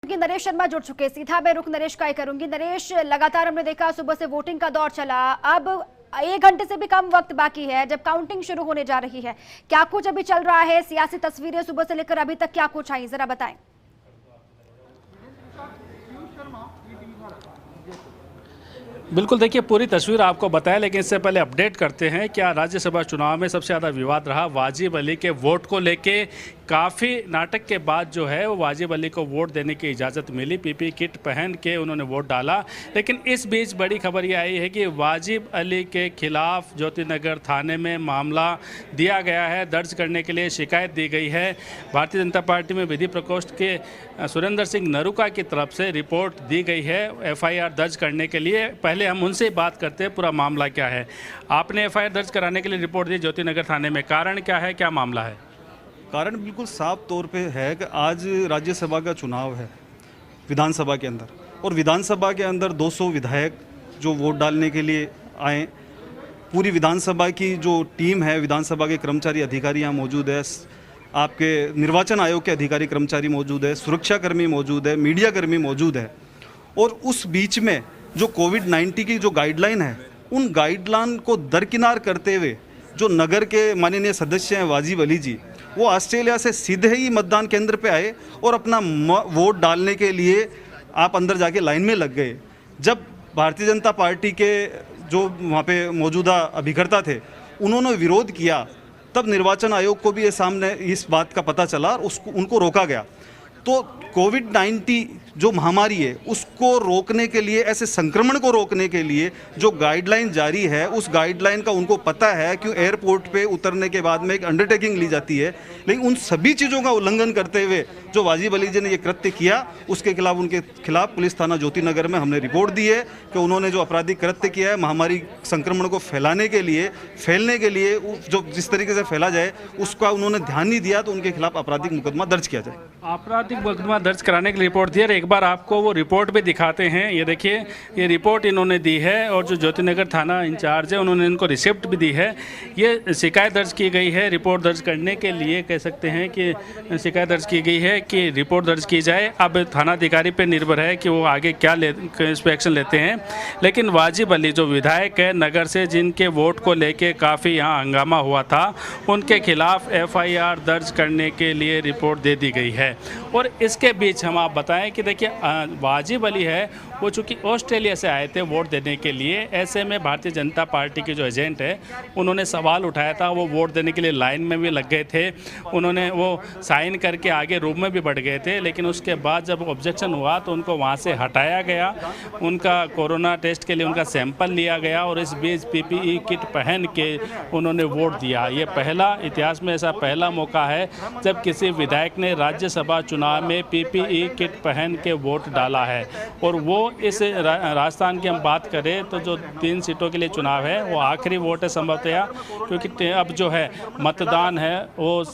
कि नरेश शर्मा जुड़ चुके, सीधा मैं रुख नरेश का ही करूंगी। नरेश, लगातार हमने देखा सुबह से वोटिंग का दौर चला, अब 1 घंटे से भी कम वक्त बाकी है जब काउंटिंग शुरू होने जा रही है। क्या कुछ अभी चल रहा है, सियासी तस्वीरें सुबह से लेकर अभी तक क्या कुछ आई, जरा बताएं। बिल्कुल, देखिए पूरी तस्वीर आपको बताया, लेकिन इससे पहले अपडेट करते हैं। क्या राज्यसभा चुनाव में सबसे ज़्यादा विवाद रहा वाजिब अली के वोट को लेके। काफ़ी नाटक के बाद जो है वो वाजिब अली को वोट देने की इजाज़त मिली। पीपी किट पहन के उन्होंने वोट डाला, लेकिन इस बीच बड़ी खबर ये आई है कि वाजिब अली के खिलाफ ज्योतिनगर थाने में मामला दिया गया है, दर्ज करने के लिए शिकायत दी गई है। भारतीय जनता पार्टी में विधि प्रकोष्ठ के सुरेंद्र सिंह नरूका की तरफ से रिपोर्ट दी गई है FIR दर्ज करने के लिए। पहले हम उनसे बात करते हैं, पूरा मामला क्या है। आपने FIR दर्ज कराने के लिए रिपोर्ट दी ज्योतिनगर थाने में, कारण क्या है, क्या मामला है? कारण बिल्कुल साफ तौर पे है कि आज राज्यसभा का चुनाव है विधानसभा के अंदर, और विधानसभा के अंदर 200 विधायक जो वोट डालने के लिए आए। पूरी विधानसभा की जो टीम है, विधानसभा के कर्मचारी अधिकारी यहाँ मौजूद है, आपके निर्वाचन आयोग के अधिकारी कर्मचारी मौजूद है, सुरक्षाकर्मी मौजूद है, मीडिया कर्मी मौजूद है। और उस बीच में जो कोविड-19 की जो गाइडलाइन है, उन गाइडलाइन को दरकिनार करते हुए जो नगर के माननीय सदस्य हैं वाजिब अली जी, वो ऑस्ट्रेलिया से सीधे ही मतदान केंद्र पे आए और अपना वोट डालने के लिए आप अंदर जाके लाइन में लग गए। जब भारतीय जनता पार्टी के जो वहाँ पे मौजूदा अभिकर्ता थे उन्होंने विरोध किया, तब निर्वाचन आयोग को भी ये सामने इस बात का पता चला और उनको रोका गया। तो कोविड-19 जो महामारी है उसको रोकने के लिए, ऐसे संक्रमण को रोकने के लिए जो गाइडलाइन जारी है, उस गाइडलाइन का उनको पता है कि एयरपोर्ट पे उतरने के बाद में एक अंडरटेकिंग ली जाती है, लेकिन उन सभी चीज़ों का उल्लंघन करते हुए जो वाजिब अली जी ने ये कृत्य किया, उसके खिलाफ उनके खिलाफ पुलिस थाना ज्योतिनगर में हमने रिपोर्ट दी है कि उन्होंने जो आपराधिक कृत्य किया है, महामारी संक्रमण को फैलने के लिए जो जिस तरीके से फैला जाए उसका उन्होंने ध्यान नहीं दिया, तो उनके खिलाफ आपराधिक मुकदमा दर्ज किया जाए। आपराधिक मुकदमा दर्ज कराने की रिपोर्ट दी है। एक बार आपको वो रिपोर्ट भी दिखाते हैं। ये देखिए, ये रिपोर्ट इन्होंने दी है और जो ज्योतिनगर थाना इंचार्ज है उन्होंने इनको रिसिप्ट भी दी है। ये शिकायत दर्ज की गई है, रिपोर्ट दर्ज करने के लिए कह सकते हैं कि शिकायत दर्ज की गई है कि रिपोर्ट दर्ज की जाए। अब थानाधिकारी पे निर्भर है कि वो आगे क्या इस पर एक्शन लेते हैं। लेकिन वाजिब अली जो विधायक है नगर से, जिनके वोट को लेके काफ़ी यहाँ हंगामा हुआ था, उनके खिलाफ FIR दर्ज करने के लिए रिपोर्ट दे दी गई है। और इसके बीच हम आप बताएं कि देखिए वाजिब अली है वो चूँकि ऑस्ट्रेलिया से आए थे वोट देने के लिए, ऐसे में भारतीय जनता पार्टी के जो एजेंट है उन्होंने सवाल उठाया था। वो वोट देने के लिए लाइन में भी लग गए थे, उन्होंने वो साइन करके आगे रूम में भी बढ़ गए थे, लेकिन उसके बाद जब ऑब्जेक्शन हुआ तो उनको वहाँ से हटाया गया। उनका कोरोना टेस्ट के लिए उनका सैंपल लिया गया और इस बीच PPE किट पहन के उन्होंने वोट दिया। ये पहला, इतिहास में ऐसा पहला मौका है जब किसी विधायक ने राज्यसभा चुनाव में PPE किट पहन के वोट डाला है। और वो इस राजस्थान की हम बात करें तो जो 3 सीटों के लिए चुनाव है वो आखिरी वोट है संभवतया, क्योंकि अब जो है मतदान है वो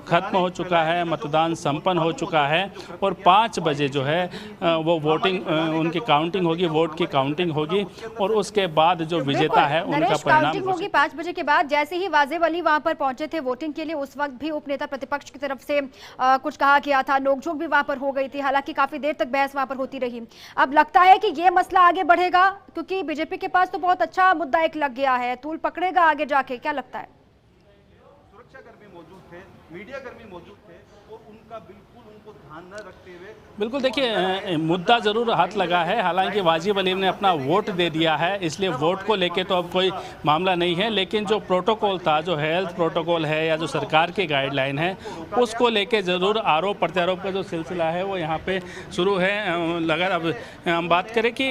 खत्म हो चुका है, मतदान संपन्न हो चुका है और 5 बजे जो है वो वोटिंग उनकी काउंटिंग होगी, वोट की काउंटिंग होगी और उसके बाद जो विजेता है उनका परिणाम होगी 5 बजे के बाद। जैसे ही वाजिब अली वहां पर पहुंचे थे वोटिंग के लिए, उस वक्त भी उपनेता प्रतिपक्ष की तरफ से कुछ कहा गया था, नोकझोंक भी वहां पर हो गई थी, हालांकि काफी देर तक बहस वहां पर होती रही। अब लगता है कि ये मसला आगे बढ़ेगा, क्योंकि बीजेपी के पास तो बहुत अच्छा मुद्दा एक लग गया है, तूल पकड़ेगा आगे जाके, क्या लगता है? सुरक्षाकर्मी मौजूद थे, मीडिया कर्मी मौजूद थे और उनका उनको ध्यान न रखते हुए बिल्कुल देखिए मुद्दा ज़रूर हाथ लगा है। हालांकि वाजिब अली ने अपना वोट दे दिया है, इसलिए वोट को लेके तो अब कोई मामला नहीं है, लेकिन जो प्रोटोकॉल था, जो हेल्थ प्रोटोकॉल है या जो सरकार की गाइडलाइन है, उसको लेके ज़रूर आरोप प्रत्यारोप का जो सिलसिला है वो यहाँ पे शुरू है। अगर अब हम बात करें कि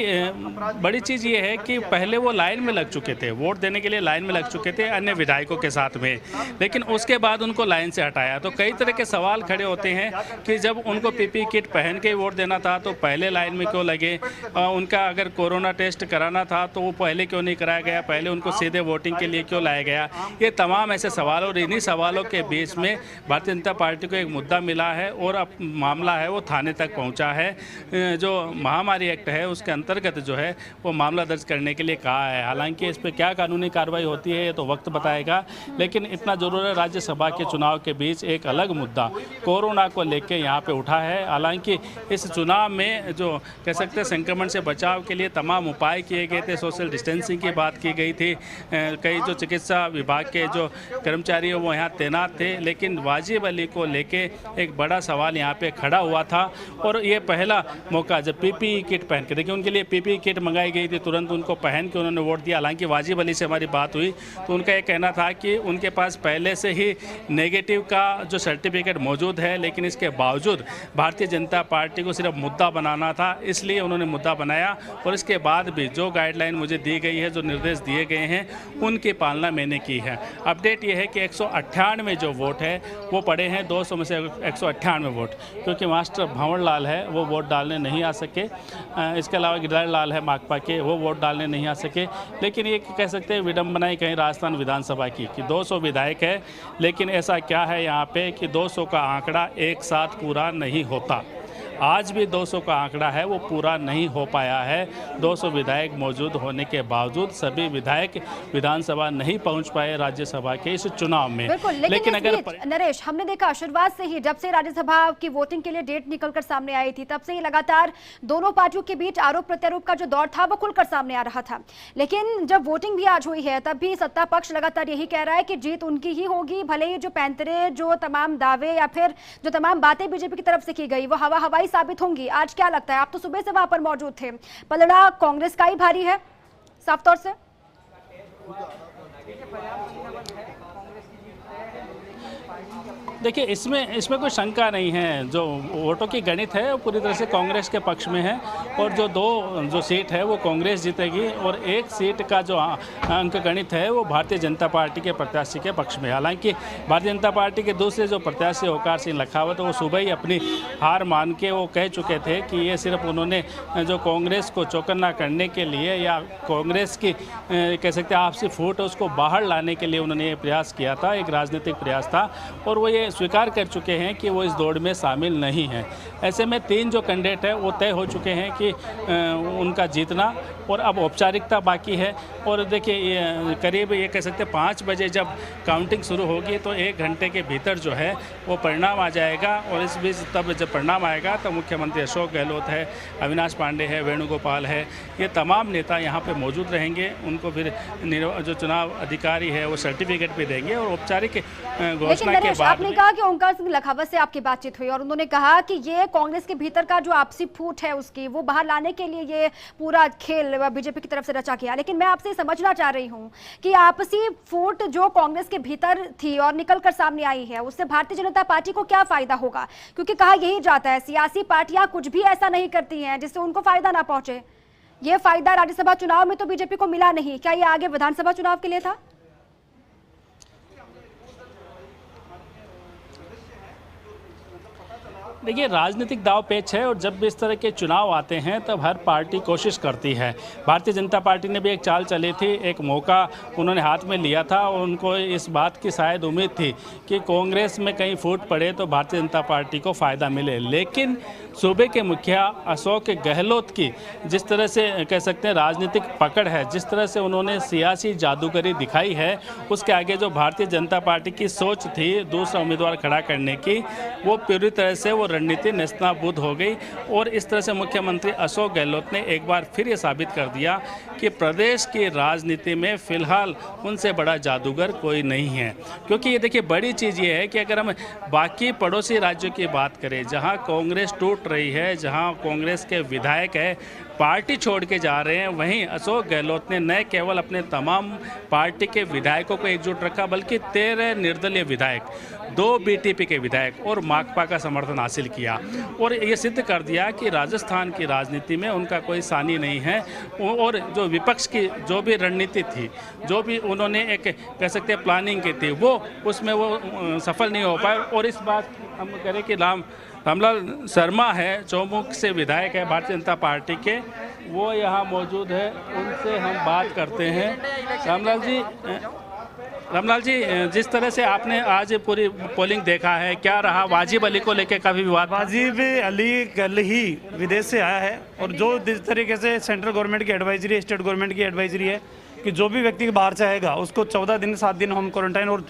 बड़ी चीज़ ये है कि पहले वो लाइन में लग चुके थे, वोट देने के लिए लाइन में लग चुके थे अन्य विधायकों के साथ में, लेकिन उसके बाद उनको लाइन से हटाया। तो कई तरह के सवाल खड़े होते हैं कि जब उनको PPE किट पहन के वोट देना था तो पहले लाइन में क्यों लगे, उनका अगर कोरोना टेस्ट कराना था तो वो पहले क्यों नहीं कराया गया, पहले उनको सीधे वोटिंग के लिए क्यों लाया गया। ये तमाम ऐसे सवाल, और इन्हीं सवालों के बीच में भारतीय जनता पार्टी को एक मुद्दा मिला है और अब मामला है वो थाने तक पहुंचा है। जो महामारी एक्ट है उसके अंतर्गत जो है वो मामला दर्ज करने के लिए कहा है। हालांकि इस पर क्या कानूनी कार्रवाई होती है ये तो वक्त बताएगा, लेकिन इतना जरूर है राज्यसभा के चुनाव के बीच एक अलग मुद्दा कोरोना को लेकर यहाँ यहाँ पे उठा है। हालांकि इस चुनाव में जो कह सकते हैं संक्रमण से बचाव के लिए तमाम उपाय किए गए थे, सोशल डिस्टेंसिंग की बात की गई थी, कई जो चिकित्सा विभाग के जो कर्मचारी हैं वो यहाँ तैनात थे, लेकिन वाजिब अली को लेके एक बड़ा सवाल यहाँ पे खड़ा हुआ था। और ये पहला मौका जब पीपीई किट पहन के, देखिए उनके लिए पीपीई किट मंगाई गई थी, तुरंत उनको पहन के उन्होंने वोट दिया। हालांकि वाजिब अली से हमारी बात हुई तो उनका ये कहना था कि उनके पास पहले से ही नेगेटिव का जो सर्टिफिकेट मौजूद है, लेकिन इसके बावजूद भारतीय जनता पार्टी को सिर्फ मुद्दा बनाना था, इसलिए उन्होंने मुद्दा बनाया। और इसके बाद भी जो गाइडलाइन मुझे दी गई है, जो निर्देश दिए गए हैं, उनकी पालना मैंने की है। अपडेट ये है कि 198 जो वोट है वो पड़े हैं, 200 में से 198 वोट, क्योंकि मास्टर भंवर लाल है वो वोट डालने नहीं आ सके। इसके अलावा गिरिराज लाल है माकपा के, वो वोट डालने नहीं आ सके। लेकिन ये कह सकते हैं विडम्बनाएं कहीं राजस्थान विधानसभा की कि 200 विधायक है, लेकिन ऐसा क्या है यहाँ पे कि 200 का आंकड़ा एक साथ पूरा नहीं होता। आज भी 200 का आंकड़ा है वो पूरा नहीं हो पाया है। 200 विधायक मौजूद होने के बावजूद सभी विधायक विधानसभा नहीं पहुंच पाए राज्यसभा के इस चुनाव में। लेकिन अगर नरेश, हमने देखा शुरुआत से ही, जब से राज्यसभा की वोटिंग के लिए डेट निकलकर सामने आई थी, तब से ही लगातार दोनों पार्टियों के बीच आरोप प्रत्यारोप का जो दौर था वो खुलकर सामने आ रहा था। लेकिन जब वोटिंग भी आज हुई है, तब भी सत्ता पक्ष लगातार यही कह रहा है कि जीत उनकी ही होगी, भले ही जो पैंतरे, जो तमाम दावे या फिर जो तमाम बातें बीजेपी की तरफ से की गई वो हवाई साबित होंगी। आज क्या लगता है, आप तो सुबह से वहां पर मौजूद थे, पलड़ा कांग्रेस का ही भारी है साफ तौर से? देखिए इसमें कोई शंका नहीं है, जो वोटों की गणित है वो पूरी तरह से कांग्रेस के पक्ष में है। और जो सीट है वो कांग्रेस जीतेगी, और एक सीट का जो अंक गणित है वो भारतीय जनता पार्टी के प्रत्याशी के पक्ष में। हालांकि भारतीय जनता पार्टी के दूसरे जो प्रत्याशी ओंकार सिंह लखावत, वो सुबह ही अपनी हार मान के वो कह चुके थे कि ये सिर्फ उन्होंने जो कांग्रेस को चौकन्ना करने के लिए या कांग्रेस की कह सकते हैं आपसी फूट उसको बाहर लाने के लिए उन्होंने ये प्रयास किया था, एक राजनीतिक प्रयास था। और वो ये स्वीकार कर चुके हैं कि वो इस दौड़ में शामिल नहीं हैं। ऐसे में 3 जो कैंडिडेट है वो तय हो चुके हैं कि उनका जीतना, और अब औपचारिकता बाकी है। और देखिए करीब ये कह सकते हैं 5 बजे जब काउंटिंग शुरू होगी तो 1 घंटे के भीतर जो है वो परिणाम आ जाएगा। और इस बीच तब जब परिणाम आएगा तो मुख्यमंत्री अशोक गहलोत है, अविनाश पांडे है, वेणुगोपाल है, ये तमाम नेता यहाँ पे मौजूद रहेंगे। उनको फिर जो चुनाव अधिकारी है वो सर्टिफिकेट भी देंगे, और औपचारिक घोषणा के बाद कहा कि ओंकार सिंह लखावत से आपकी बातचीत हुई और उन्होंने कहा कि ये कांग्रेस के भीतर का जो आपसी फूट है उसकी वो बाहर लाने के लिए ये पूरा खेल बीजेपी की तरफ से रचा गया। लेकिन मैं आपसे समझना चाह रही हूं कि आपसी फूट जो कांग्रेस के भीतर थी और निकलकर सामने आई है, उससे भारतीय जनता पार्टी को क्या फायदा होगा? क्योंकि कहा यही जाता है सियासी पार्टियां कुछ भी ऐसा नहीं करती हैं जिससे उनको फायदा ना पहुंचे। ये फायदा राज्यसभा चुनाव में तो बीजेपी को मिला नहीं, क्या ये आगे विधानसभा चुनाव के लिए था? देखिए राजनीतिक दाव पेच है, और जब भी इस तरह के चुनाव आते हैं तब हर पार्टी कोशिश करती है। भारतीय जनता पार्टी ने भी एक चाल चली थी, एक मौका उन्होंने हाथ में लिया था, और उनको इस बात की शायद उम्मीद थी कि कांग्रेस में कहीं फूट पड़े तो भारतीय जनता पार्टी को फ़ायदा मिले। लेकिन सूबे के मुखिया अशोक गहलोत की जिस तरह से कह सकते हैं राजनीतिक पकड़ है, जिस तरह से उन्होंने सियासी जादूगरी दिखाई है, उसके आगे जो भारतीय जनता पार्टी की सोच थी दूसरा उम्मीदवार खड़ा करने की, वो पूरी तरह से वो रणनीति नेस्तनाबूद हो गई। और इस तरह से मुख्यमंत्री अशोक गहलोत ने एक बार फिर ये साबित कर दिया कि प्रदेश की राजनीति में फिलहाल उनसे बड़ा जादूगर कोई नहीं है। क्योंकि ये देखिए बड़ी चीज़ ये है कि अगर हम बाकी पड़ोसी राज्यों की बात करें जहां कांग्रेस टूट रही है, जहां कांग्रेस के विधायक है पार्टी छोड़ के जा रहे हैं, वहीं अशोक गहलोत ने न केवल अपने तमाम पार्टी के विधायकों को एकजुट रखा बल्कि 13 निर्दलीय विधायक, 2 बीटीपी के विधायक और माकपा का समर्थन हासिल किया, और ये सिद्ध कर दिया कि राजस्थान की राजनीति में उनका कोई सानी नहीं है। और जो विपक्ष की जो भी रणनीति थी, जो भी उन्होंने एक कह सकते हैं प्लानिंग की थी, वो उसमें वो सफल नहीं हो पाए। और इस बात हम करें कि रामलाल शर्मा है, चौमुख से विधायक है भारतीय जनता पार्टी के, वो यहाँ मौजूद है, उनसे हम बात करते हैं। रामलाल जी, जिस तरह से आपने आज पूरी पोलिंग देखा है, क्या रहा? वाजिब अली को लेकर काफ़ी विवाद। वाजिब अली कल ही विदेश से आया है, और जो जिस तरीके से सेंट्रल गवर्नमेंट की एडवाइजरी, स्टेट गवर्नमेंट की एडवाइजरी है कि जो भी व्यक्ति बाहर से आएगा उसको 14 दिन 7 दिन होम क्वारंटाइन और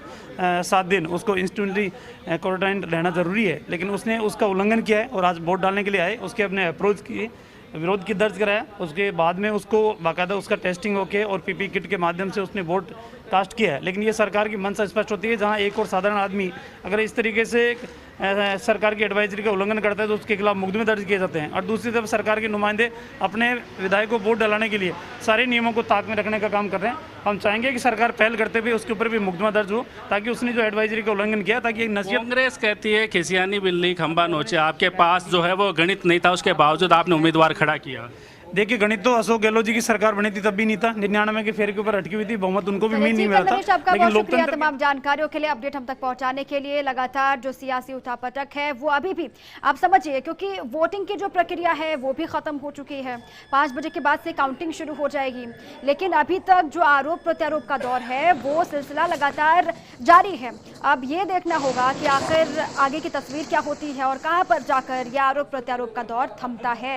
7 दिन उसको इंस्टेंटली क्वारंटाइन रहना ज़रूरी है, लेकिन उसने उसका उल्लंघन किया है और आज वोट डालने के लिए आए, उसके अपने अप्रोच किए, विरोध की दर्ज कराया, उसके बाद में उसको बाकायदा उसका टेस्टिंग होके और पीपी किट के माध्यम से उसने वोट कास्ट किया है। लेकिन ये सरकार की मंशा स्पष्ट होती है, जहां एक और साधारण आदमी अगर इस तरीके से सरकार की एडवाइजरी का उल्लंघन करता है तो उसके खिलाफ मुकदमे दर्ज किए जाते हैं। और दूसरी तरफ सरकार के नुमाइंदे अपने विधायकों को वोट डलाने के लिए सारे नियमों को ताक में रखने का काम कर रहे हैं। हम चाहेंगे कि सरकार पहल करते हुए उसके ऊपर भी मुकदमा दर्ज हो, ताकि उसने जो एडवाइजरी का उल्लंघन किया, ताकि एक नसीहत। कांग्रेस कहती है खिसियानी बिल्ली खंबा नोचे, आपके पास जो है वो गणित नहीं था, उसके बावजूद आपने उम्मीदवार खड़ा किया। देखिए, गणित तो अशोक गहलोत जी की सरकार बनी थी तब भी नहीं था, 99 के फेर के ऊपर अटकी हुई थी, बहुमत उनको भी चलिए, नहीं जी, मिला था। आपका लेकिन बहुत शुक्रिया लोकतंत्र तमाम जानकारियों के लिए, अपडेट हम तक पहुंचाने के लिए। लगातार जो सियासी उठापटक है वो अभी भी आप समझिए, क्योंकि वोटिंग की जो प्रक्रिया है वो भी खत्म हो चुकी है, 5 बजे के बाद से काउंटिंग शुरू हो जाएगी, लेकिन अभी तक जो आरोप प्रत्यारोप का दौर है वो सिलसिला लगातार जारी है। अब ये देखना होगा कि आखिर आगे की तस्वीर क्या होती है और कहां पर जाकर यह आरोप प्रत्यारोप का दौर थमता है।